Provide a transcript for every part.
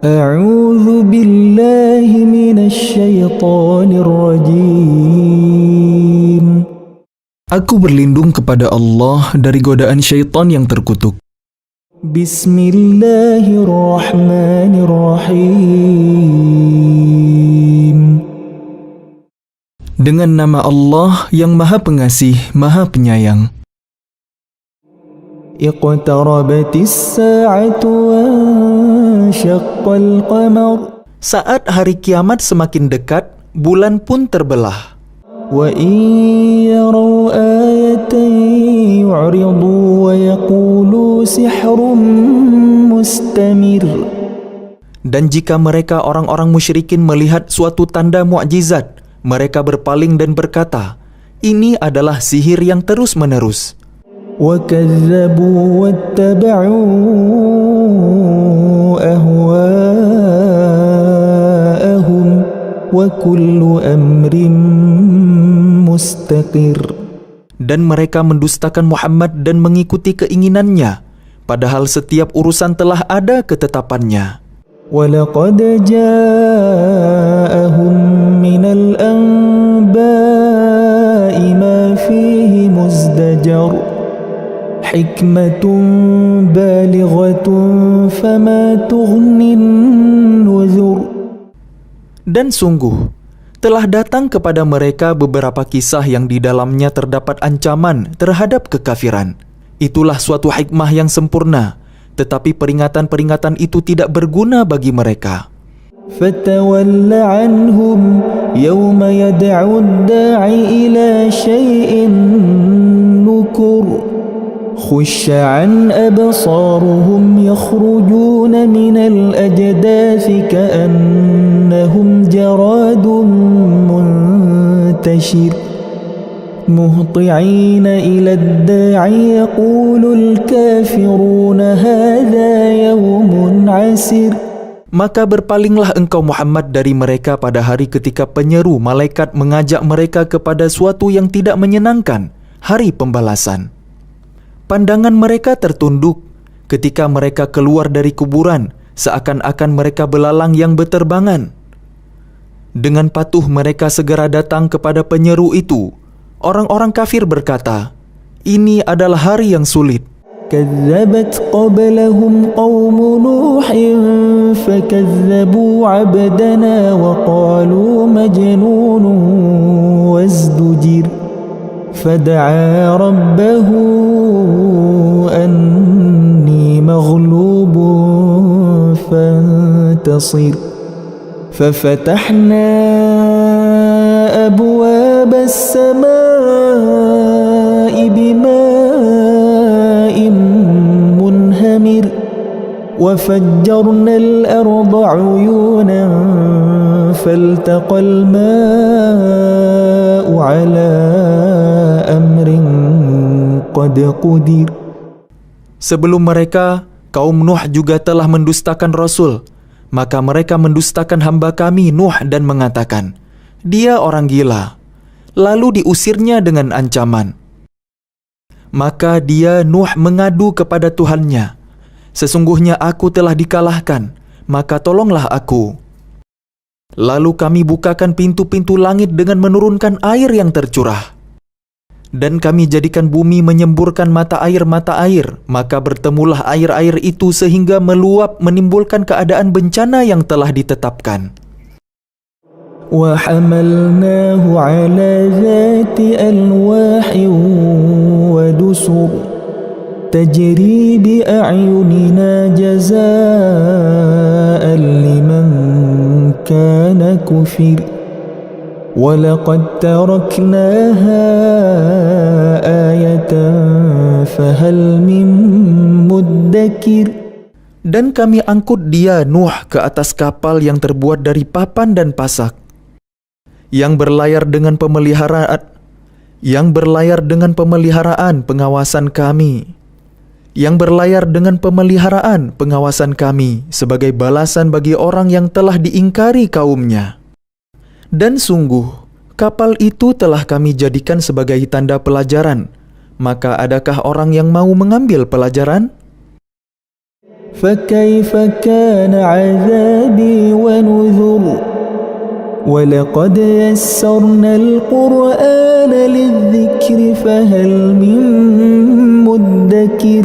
أعوذ بالله من الشيطان الرجيم. Aku berlindung kepada Allah dari godaan syaitan yang terkutuk. Bismillahirrahmanirrahim. Dengan nama Allah yang Maha Pengasih, Maha Penyayang. Iqtarabatis sa'atu wanshaqqal qamar. Saat hari kiamat semakin dekat, bulan pun terbelah. Wa in yaraw ayatan yu'ridu wa yaqulu sihrun mustamir. Dan jika mereka orang-orang musyrikin melihat suatu tanda mukjizat, mereka berpaling dan berkata, ini adalah sihir yang terus-menerus. وَكَذَّبُوا وَاتَّبَعُوا أَهْوَاءَهُمْ وَكُلُّ أَمْرٍ مُسْتَقِرٍ. Dan mereka mendustakan Muhammad dan mengikuti keinginannya, padahal setiap urusan telah ada ketetapannya. وَلَقَدْ جَاءَهُمْ مِنَ الْأَنْبَاءِ مَا فِيهِ مُزْدَجَرٌ حِكْمَةٌ بَالِغَةٌ فَمَا تُغْنِ النُّذُرُ. Dan sungguh, telah datang kepada mereka beberapa kisah yang di dalamnya terdapat ancaman terhadap kekafiran. Itulah suatu hikmah yang sempurna, tetapi peringatan-peringatan itu tidak berguna bagi mereka. فَتَوَلَّ عَنْهُمْ يَوْمَ يَدْعُ الدَّاعِ إِلَى شَيْءٍ نُكُرٍ خُشَّ عَنْ أَبْصَارُهُمْ يَخْرُجُونَ مِنَ الْأَجْدَاثِ كَأَنَّهُمْ جَرَادٌ مُنْتَشِرٌ مُهْطِعِينَ إِلَى الدَّاعِ يَقُولُ الْكَافِرُونَ هَذَا يَوْمٌ عَسِرٌ. Maka berpalinglah engkau Muhammad dari mereka pada hari ketika penyeru malaikat mengajak mereka kepada suatu yang tidak menyenangkan, hari pembalasan. Pandangan mereka tertunduk ketika mereka keluar dari kuburan, seakan-akan mereka belalang yang berterbangan. Dengan patuh mereka segera datang kepada penyeru itu. Orang-orang kafir berkata, ini adalah hari yang sulit. كَذَّبَتْ قَبْلَهُمْ قَوْمُ نُوحٍ فَكَذَّبُوا عَبْدَنَا وَقَالُوا مَجْنُونٌ وَازْدُجِرَ فَدَعَا رَبَّهُ أَنِّي مَغْلُوبٌ فَانتَصِرْ فَفَتَحْنَا أَبْوَابَ السَّمَاءِ بِمَاءٍ مُنْهَمِرٍ وَفَجَّرْنَا الْأَرْضَ عُيُونًا فَالْتَقَى الْمَاءُ عَلَى أَمْرٍ قَدْ قُدِرَ. Sebelum mereka, kaum Nuh juga telah mendustakan Rasul. Maka mereka mendustakan hamba kami Nuh dan mengatakan, dia orang gila. Lalu diusirnya dengan ancaman. Maka dia Nuh mengadu kepada Tuhannya, sesungguhnya aku telah dikalahkan, maka tolonglah aku. Lalu kami bukakan pintu-pintu langit dengan menurunkan air yang tercurah. Dan kami jadikan bumi menyemburkan mata air, maka bertemulah air-air itu sehingga meluap menimbulkan keadaan bencana yang telah ditetapkan. وَحَمَلْنَاهُ عَلَى ذَاتِ أَلْوَاحٍ وَدُسُرٍ تَجْرِي بِأَعْيُنِنَا جَزَاءً لِمَنْ كَانَ كُفِرَ وَلَقَدْ تَرَكْنَاهَا آيَةً فَهَلْ مِن مُدَّكِرٍ. Dan kami angkut dia Nuh ke atas kapal yang terbuat dari papan dan pasak, yang berlayar dengan pemeliharaan pengawasan kami, sebagai balasan bagi orang yang telah diingkari kaumnya. Dan sungguh, kapal itu telah kami jadikan sebagai tanda pelajaran. Maka adakah orang yang mau mengambil pelajaran? فكيف كان عذابي ونذر ولقد يسرنا القرآن للذكر فهل من مدكر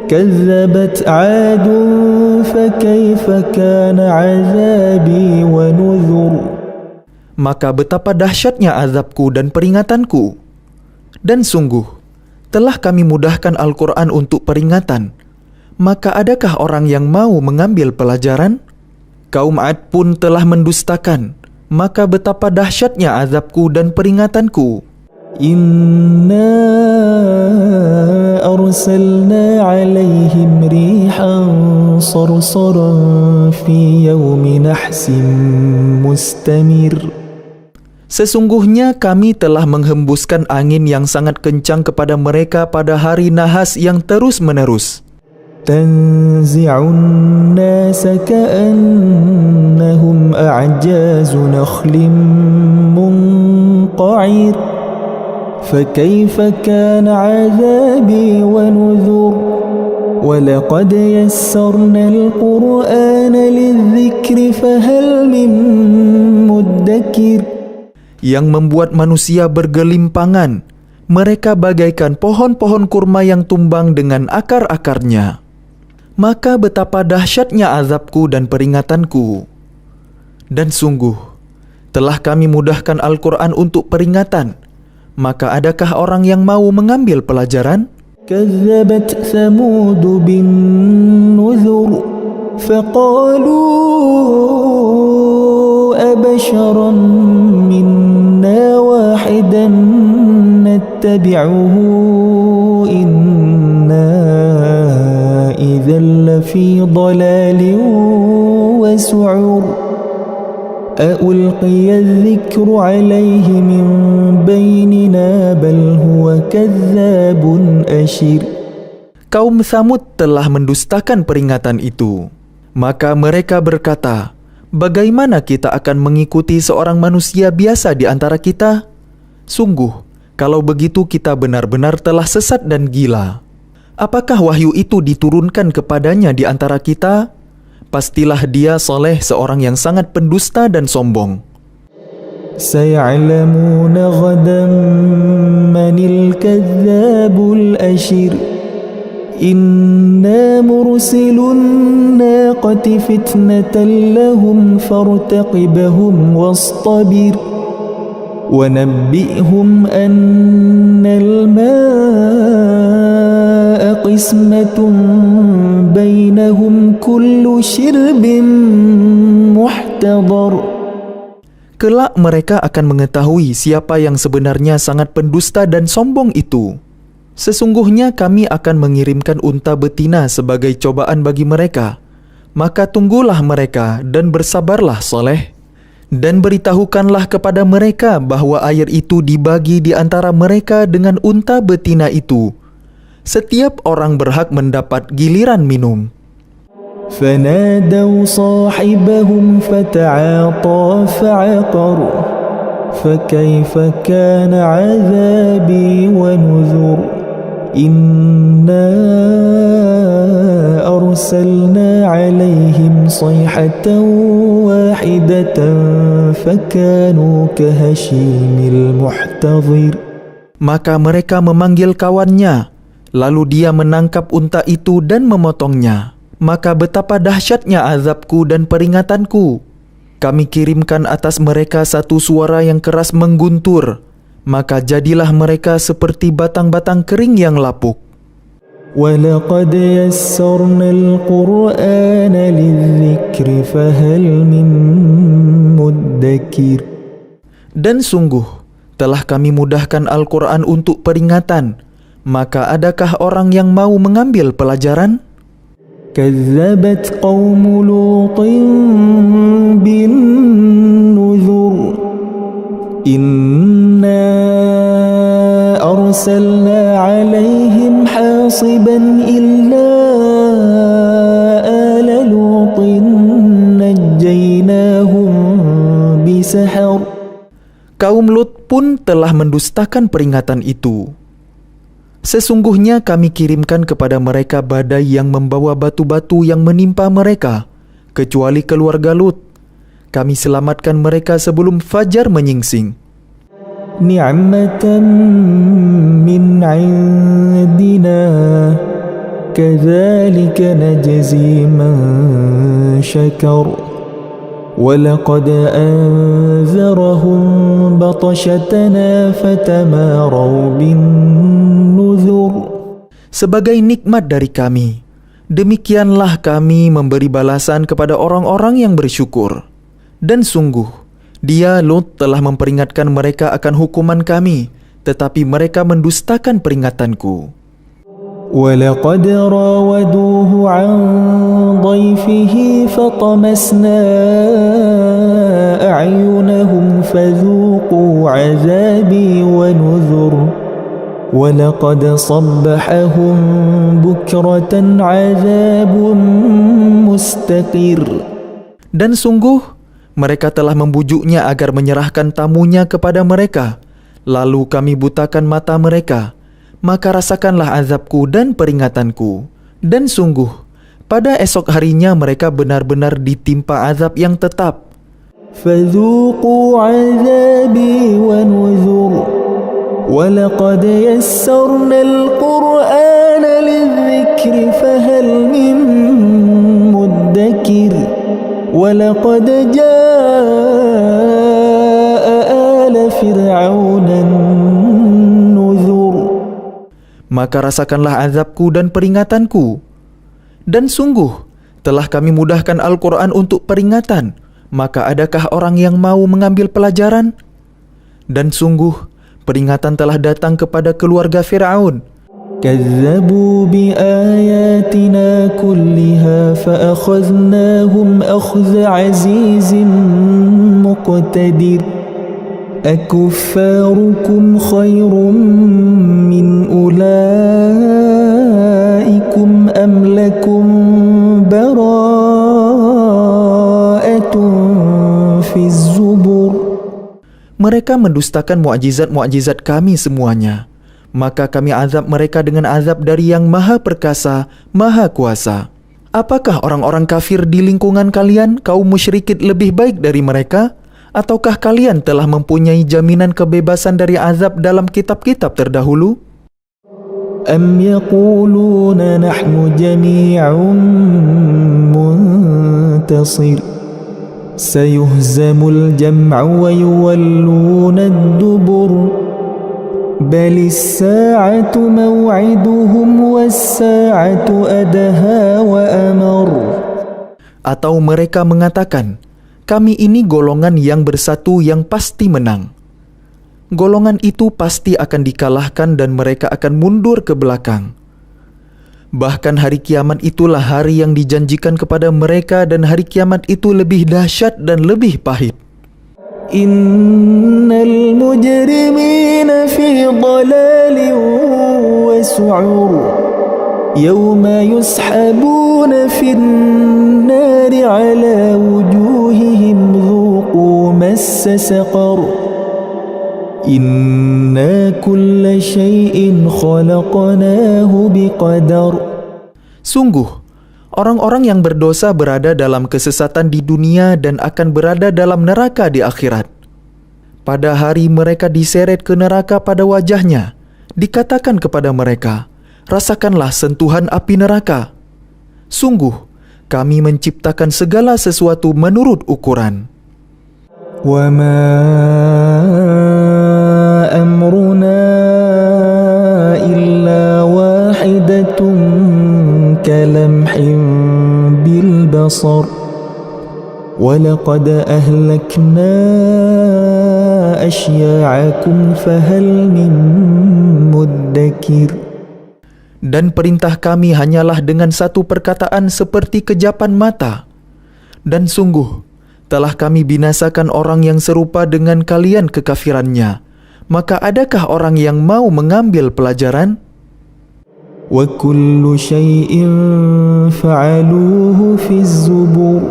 كذبت عاد فكيف كان عذابي ونذر. Maka betapa dahsyatnya azabku dan peringatanku. Dan sungguh, telah kami mudahkan Al-Quran untuk peringatan. Maka adakah orang yang mau mengambil pelajaran? Kaum Ad pun telah mendustakan. Maka betapa dahsyatnya azabku dan peringatanku. Inna arsalna alaihim rihan sarsaran fi yawmi nahsin mustamir. Sesungguhnya kami telah menghembuskan angin yang sangat kencang kepada mereka pada hari nahas yang terus-menerus. Tanzi'un nasa ka'annahum a'jazu nakhlim munqa'ir. Fakaifa kana 'adhabi wa nudhur. Walaqad yassarna al-Qur'ana lidh-dhikri fahal min muddakir. Yang membuat manusia bergelimpangan. Mereka bagaikan pohon-pohon kurma yang tumbang dengan akar-akarnya. Maka betapa dahsyatnya azabku dan peringatanku. Dan sungguh, telah kami mudahkan Al-Quran untuk peringatan. Maka adakah orang yang mau mengambil pelajaran? Kazzabat Thamud bin nuzur. Faqalu abasharan minna wahidan nattabi'uhu inna idhan lafi dalalin wa su'ur. A'ulqiya adh-dhikru alayhi min bainina bal huwa kazzabun ashir. Kaum Tsamud telah mendustakan peringatan itu. Maka mereka berkata, bagaimana kita akan mengikuti seorang manusia biasa di antara kita? Sungguh, kalau begitu kita benar-benar telah sesat dan gila. Apakah wahyu itu diturunkan kepadanya di antara kita? Pastilah dia soleh seorang yang sangat pendusta dan sombong. Saya'lamuna ghadan manil kadzdzabul ashir. Inna mursilun naqati fitnatan lahum fartaqibhum wastabir. ونبئهم أن الماء قسمة بينهم كل شرب محتضر. Kelak mereka akan mengetahui siapa yang sebenarnya sangat pendusta dan sombong itu. Sesungguhnya kami akan mengirimkan unta betina sebagai cobaan bagi mereka. Maka tunggulah mereka dan bersabarlah soleh. Dan beritahukanlah kepada mereka bahwa air itu dibagi di antara mereka dengan unta betina itu. Setiap orang berhak mendapat giliran minum. فَنَادَوْا صَاحِبَهُمْ فَتَعَاطَى فَعَقَرَ فَكَيْفَ كَانَ عَذَابِي وَنُذُرِ إِنَّا أَرْسَلْنَا عَلَيْهِمْ صَيْحَةً وَاحِدَةً فَكَانُوا كَهَشِيمِ الْمُحْتَظِرِ. Maka mereka memanggil kawannya, lalu dia menangkap unta itu dan memotongnya. Maka betapa dahsyatnya azabku dan peringatanku. Kami kirimkan atas mereka satu suara yang keras mengguntur. Maka jadilah mereka seperti batang-batang kering yang lapuk. وَلَقَدْ يَسَّرْنَا الْقُرْآنَ لِلذِّكْرِ فَهَلْ مِن مُّدَّكِرٍ. Dan sungguh, telah kami mudahkan Al-Quran untuk peringatan. Maka adakah orang yang mau mengambil pelajaran? كَذَّبَتْ قَوْمُ لُوطٍ بِالنُّذُرِ إِنَّا أَرْسَلْنَا عَلَيْهِمْ حَاصِبًا إِلَّا آلَ لُوطٍ نَجَّيْنَاهُمْ بِسَحَرٍ. Kaum Lut pun telah mendustakan peringatan itu. Sesungguhnya kami kirimkan kepada mereka badai yang membawa batu-batu yang menimpa mereka, kecuali keluarga Lut. Kami selamatkan mereka sebelum fajar menyingsing. Ni'matan min 'indina kadzalika najzi man syakar. وَلَقَدْ أَنذَرَهُمْ بَطْشَتَنَا فَتَمَارَوْا بِالنُّذُرِ. Sebagai nikmat dari kami, demikianlah kami memberi balasan kepada orang-orang yang bersyukur. Dan sungguh, dia Lut telah memperingatkan mereka akan hukuman kami, tetapi mereka mendustakan peringatanku. وَلَقَدْ رَاوَدُوهُ عَنْ ضَيْفِهِ فَطَمَسْنَا أَعْيُنَهُمْ فَذُوقُوا عَذَابِي وَنُذُرِ وَلَقَدْ صَبَّحَهُمْ بُكْرَةً عَذَابٌ مُسْتَقِرٌ. Dan sungguh, mereka telah membujuknya agar menyerahkan tamunya kepada mereka, lalu kami butakan mata mereka. Maka rasakanlah azabku dan peringatanku. Dan sungguh, pada esok harinya mereka benar-benar ditimpa azab yang tetap. فَذُوقُوا عَذَابِي وَنُذُرِ وَلَقَدْ يَسَّرْنَا الْقُرْآنَ لِلذِّكْرِ فَهَلْ مِن مُّدَّكِرٍ وَلَقَدْ جَاءَ آلَ فِرْعَوْنَ النُّذُرُ. Maka rasakanlah azabku dan peringatanku. Dan sungguh, telah kami mudahkan Al-Quran untuk peringatan. Maka adakah orang yang mau mengambil pelajaran? Dan sungguh, peringatan telah datang kepada keluarga Fir'aun. كذبوا بآياتنا كلها فأخذناهم أخذ عزيز مقتدر أكفاركم خير من أولئكم أم لكم براءة في الزبر. Mereka mendustakan mukjizat-mukjizat kami semuanya. Maka kami azab mereka dengan azab dari yang Maha Perkasa, Maha Kuasa. Apakah orang-orang kafir di lingkungan kalian, kaum musyrikin, lebih baik dari mereka? Ataukah kalian telah mempunyai jaminan kebebasan dari azab dalam kitab-kitab terdahulu? أم يقولون نحن جميع منتصر سيهزم الجمع ويولون الدبر بل الساعة موعدهم والساعة أدهى وأمر. Atau mereka mengatakan, kami ini golongan yang bersatu yang pasti menang. Golongan itu pasti akan dikalahkan dan mereka akan mundur ke belakang. Bahkan hari kiamat itulah hari yang dijanjikan kepada mereka, dan hari kiamat itu lebih dahsyat dan lebih pahit. Innal mujrimina fi dhalalin wa su'ur yawma yushabuna fin nari ala wujuhihim dhuqu massa saqar. Inna kulla syai'in khalaqnahu biqadar. Sungguh, orang-orang yang berdosa berada dalam kesesatan di dunia dan akan berada dalam neraka di akhirat. Pada hari mereka diseret ke neraka pada wajahnya, dikatakan kepada mereka, rasakanlah sentuhan api neraka. Sungguh, kami menciptakan segala sesuatu menurut ukuran. وَمَا أَمْرُنَا إِلَّا وَاحِدَةٌ كَلَمْحٍ بِالْبَصَرِ وَلَقَدْ أَهْلَكْنَا أَشْيَاعَكُمْ فَهَلْ مِن مُّدَّكِرٍ. Dan perintah kami hanyalah dengan satu perkataan seperti kejapan mata. Dan sungguh, telah kami binasakan orang yang serupa dengan kalian kekafirannya. Maka adakah orang yang mau mengambil pelajaran? وَكُلُّ شَيْءٍ فَعَلُوهُ فِي الزُّبُرِ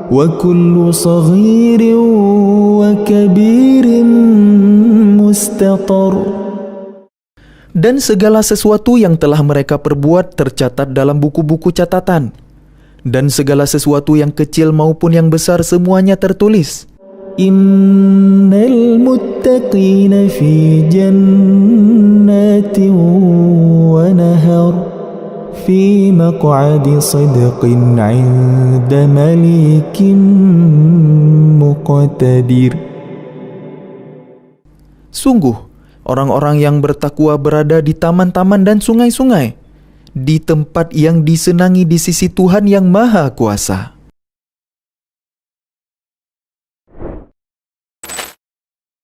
وَكُلُّ صَغِيرٍ وَكَبِيرٍ مُسْتَطَرٍ. Dan segala sesuatu yang telah mereka perbuat tercatat dalam buku-buku catatan. Dan segala sesuatu yang kecil maupun yang besar semuanya tertulis. Innal muttaqina fi jannatin wa nahar fi maq'adi sidqin 'inda malikin muqtadir. Sungguh, orang-orang yang bertakwa berada di taman-taman dan sungai-sungai, di tempat yang disenangi di sisi Tuhan yang Maha Kuasa.